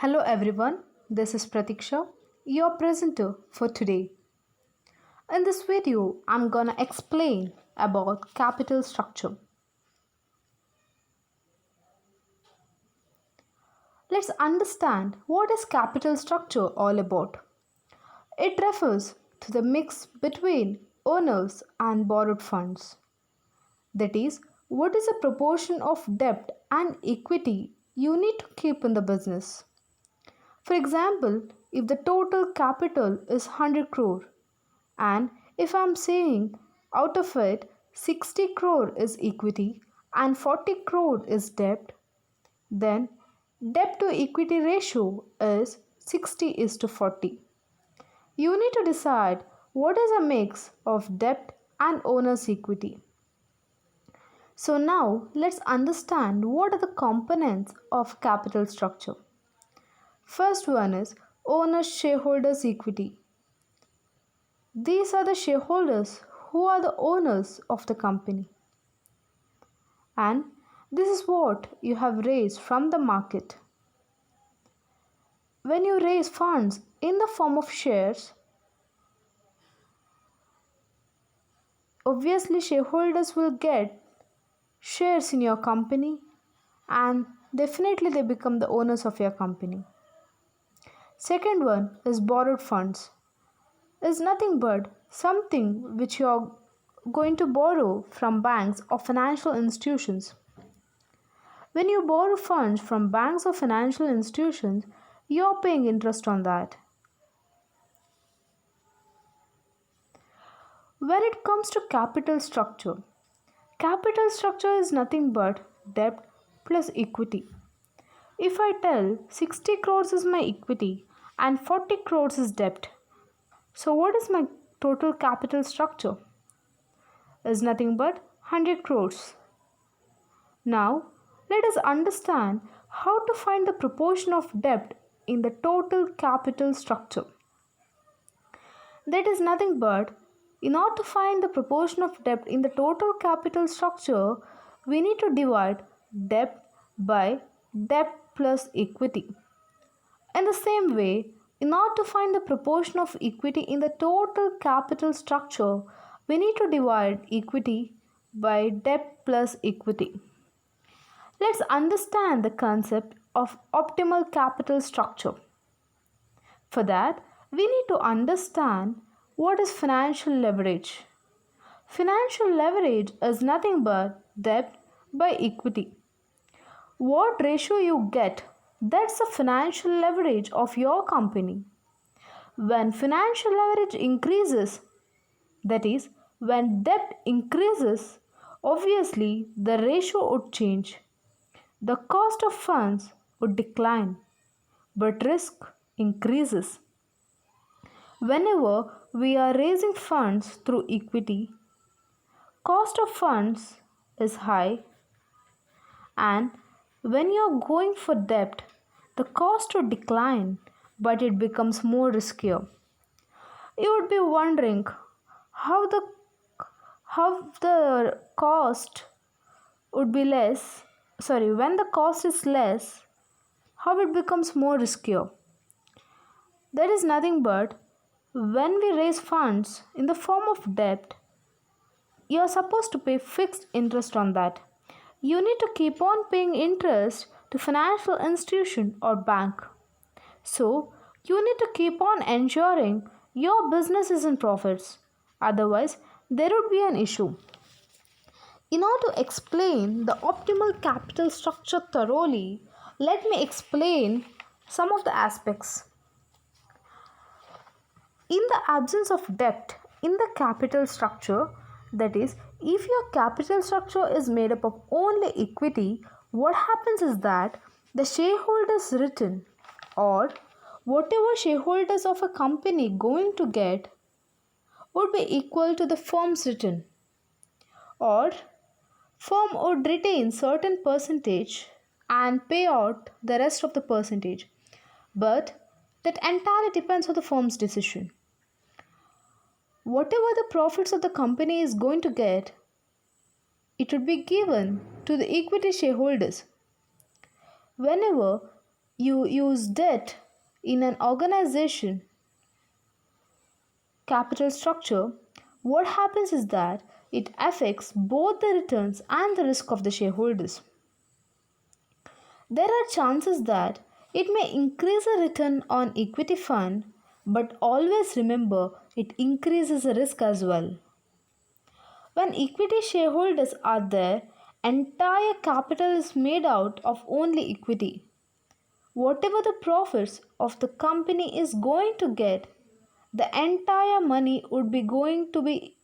Hello everyone, this is Pratiksha, your presenter for today. In this video, I'm gonna explain about capital structure. Let's understand what is capital structure all about. It refers to the mix between owners and borrowed funds. That is, what is the proportion of debt and equity you need to keep in the business. For example, if the total capital is 100 crore and if I'm saying out of it 60 crore is equity and 40 crore is debt, then debt to equity ratio is 60 is to 40. You need to decide what is a mix of debt and owner's equity. So now let's understand what are the components of capital structure. First one is owner's shareholders equity. These are the shareholders who are the owners of the company. And this is what you have raised from the market. When you raise funds in the form of shares, obviously shareholders will get shares in your company and definitely they become the owners of your company. Second one is borrowed funds. Is nothing but something which you are going to borrow from banks or financial institutions. When you borrow funds from banks or financial institutions, you are paying interest on that. When it comes to capital structure is nothing but debt plus equity. If I tell 60 crores is my equity and 40 crores is debt, so what is my total capital structure? Is nothing but 100 crores. Now, let us understand how to find the proportion of debt in the total capital structure. That is nothing but, in order to find the proportion of debt in the total capital structure, we need to divide debt by debt plus equity. In the same way, in order to find the proportion of equity in the total capital structure, we need to divide equity by debt plus equity. Let's understand the concept of optimal capital structure. For that, we need to understand what is financial leverage. Financial leverage is nothing but debt by equity. What ratio you get, that's the financial leverage of your company. When financial leverage increases, that is, when debt increases, obviously the ratio would change. The cost of funds would decline, but risk increases. Whenever we are raising funds through equity, cost of funds is high, and when you are going for debt, the cost would decline, but it becomes more riskier. You would be wondering how the cost would be less. When the cost is less, how it becomes more riskier. That is nothing but when we raise funds in the form of debt, you are supposed to pay fixed interest on that. You need to keep on paying interest to financial institution or bank. So, you need to keep on ensuring your business is in profits. Otherwise, there would be an issue. In order to explain the optimal capital structure thoroughly, let me explain some of the aspects. In the absence of debt in the capital structure, that is, if your capital structure is made up of only equity, what happens is that the shareholders return or whatever shareholders of a company going to get would be equal to the firm's return, or firm would retain certain percentage and pay out the rest of the percentage, but that entirely depends on the firm's decision. Whatever the profits of the company is going to get, it would be given to the equity shareholders. Whenever you use debt in an organization capital structure, what happens is that it affects both the returns and the risk of the shareholders. There are chances that it may increase a return on equity fund, but always remember it increases the risk as well. When equity shareholders are there, entire capital is made out of only equity. Whatever the profits of the company is going to get, the entire money would be going to be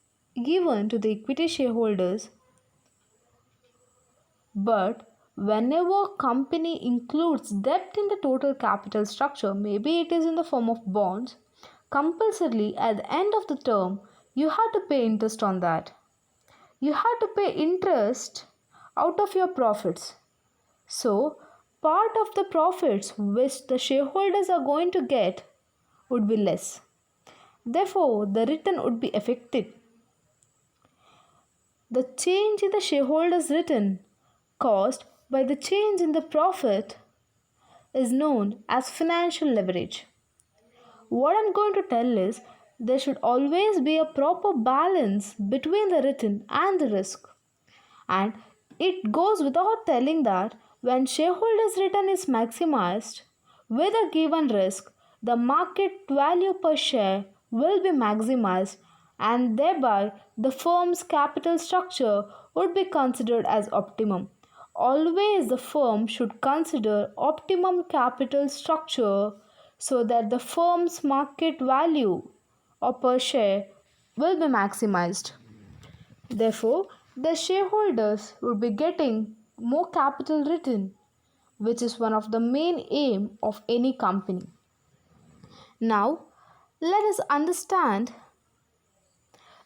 given to the equity shareholders. But whenever company includes debt in the total capital structure, maybe it is in the form of bonds, compulsorily at the end of the term you have to pay interest on that. You have to pay interest out of your profits. So part of the profits which the shareholders are going to get would be less. Therefore, the return would be affected. The change in the shareholders' return caused by the change in the profit is known as financial leverage. What I'm going to tell is there should always be a proper balance between the return and the risk. And it goes without telling that when shareholders' return is maximized with a given risk, the market value per share will be maximized and thereby the firm's capital structure would be considered as optimum. Always the firm should consider optimum capital structure so that the firm's market value or per share will be maximized. Therefore, the shareholders would be getting more capital return, which is one of the main aim of any company. Now, let us understand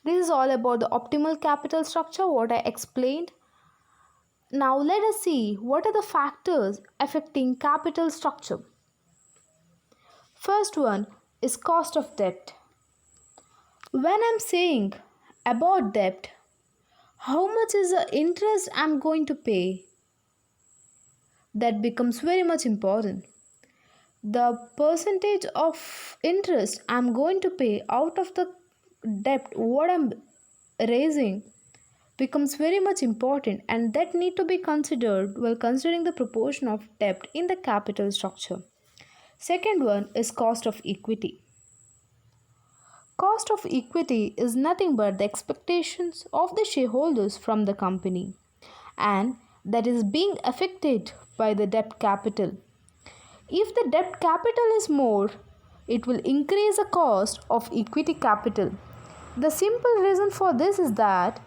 this is all about the optimal capital structure, what I explained. Now, let us see what are the factors affecting capital structure. First one is cost of debt. When I'm saying about debt, how much is the interest I'm going to pay? That becomes very much important. The percentage of interest I'm going to pay out of the debt what I'm raising becomes very much important, and that need to be considered while considering the proportion of debt in the capital structure. Second one is cost of equity. Cost of equity is nothing but the expectations of the shareholders from the company, and that is being affected by the debt capital. If the debt capital is more, it will increase the cost of equity capital. The simple reason for this is that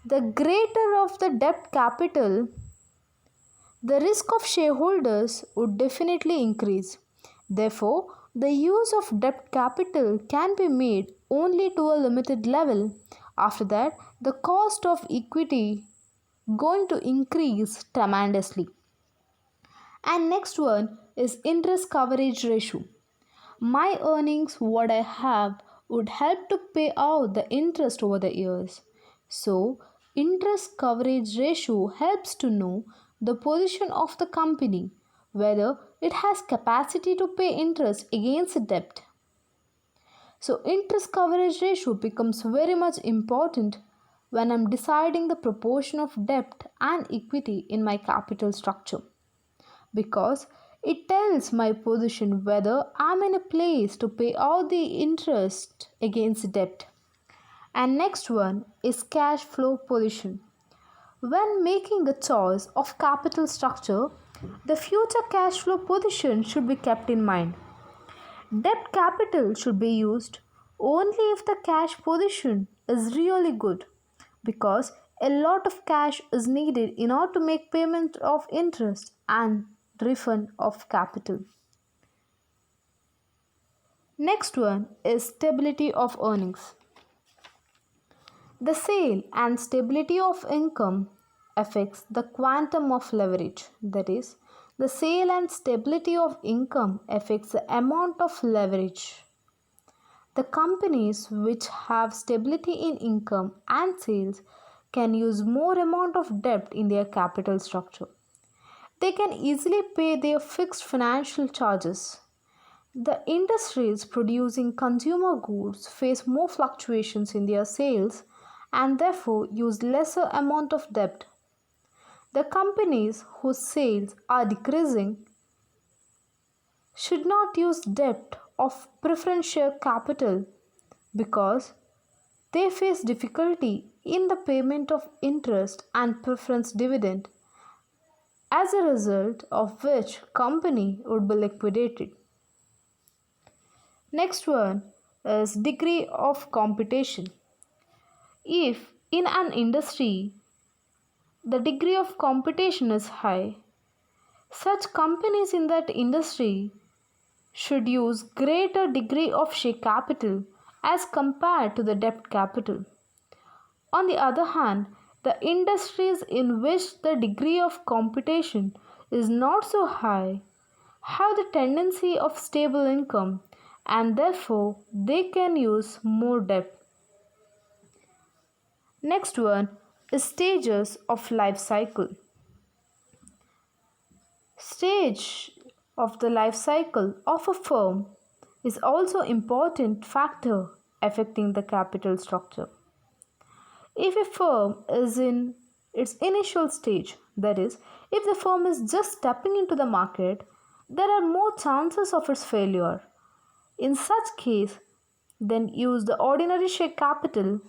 the greater of the debt capital, the risk of shareholders would definitely increase. Therefore, the use of debt capital can be made only to a limited level. After that, the cost of equity going to increase tremendously. And next one is interest coverage ratio. My earnings, what I have, would help to pay out the interest over the years. So, interest coverage ratio helps to know the position of the company, whether it has capacity to pay interest against the debt. So, interest coverage ratio becomes very much important when I'm deciding the proportion of debt and equity in my capital structure, because it tells my position whether I'm in a place to pay out the interest against debt. And next one is cash flow position. When making a choice of capital structure, the future cash flow position should be kept in mind. Debt capital should be used only if the cash position is really good, because a lot of cash is needed in order to make payment of interest and refund of capital. Next one is stability of earnings. The sale and stability of income affects the quantum of leverage. That is, the sale and stability of income affects the amount of leverage. The companies which have stability in income and sales can use more amount of debt in their capital structure. they can easily pay their fixed financial charges. The industries producing consumer goods face more fluctuations in their sales and therefore use lesser amount of debt. The companies whose sales are decreasing should not use debt of preference share capital because they face difficulty in the payment of interest and preference dividend, as a result of which company would be liquidated. Next one is degree of competition. If in an industry the degree of competition is high, such companies in that industry should use greater degree of share capital as compared to the debt capital. On the other hand, the industries in which the degree of competition is not so high have the tendency of stable income and therefore they can use more debt. Next one is stages of life cycle. Stage of the life cycle of a firm is also important factor affecting the capital structure. If a firm is in its initial stage, that is, if the firm is just stepping into the market, there are more chances of its failure. In such case, then use the ordinary share capital,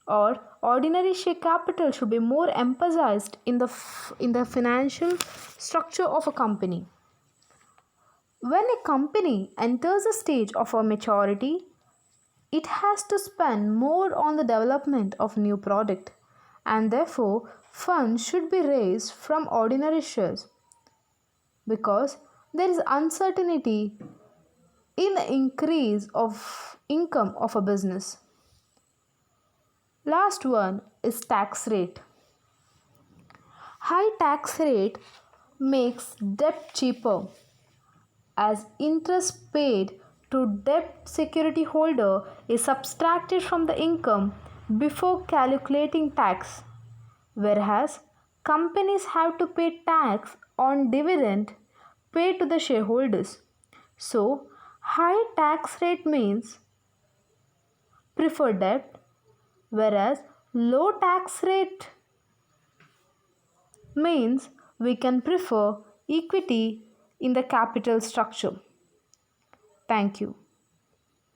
or ordinary share capital should be more emphasized in the financial structure of a company. When a company enters a stage of a maturity, it has to spend more on the development of new product and therefore funds should be raised from ordinary shares because there is uncertainty in the increase of income of a business. Last one is tax rate. High tax rate makes debt cheaper as interest paid to debt security holder is subtracted from the income before calculating tax, whereas companies have to pay tax on dividend paid to the shareholders. So, high tax rate means prefer debt, whereas low tax rate means we can prefer equity in the capital structure. Thank you.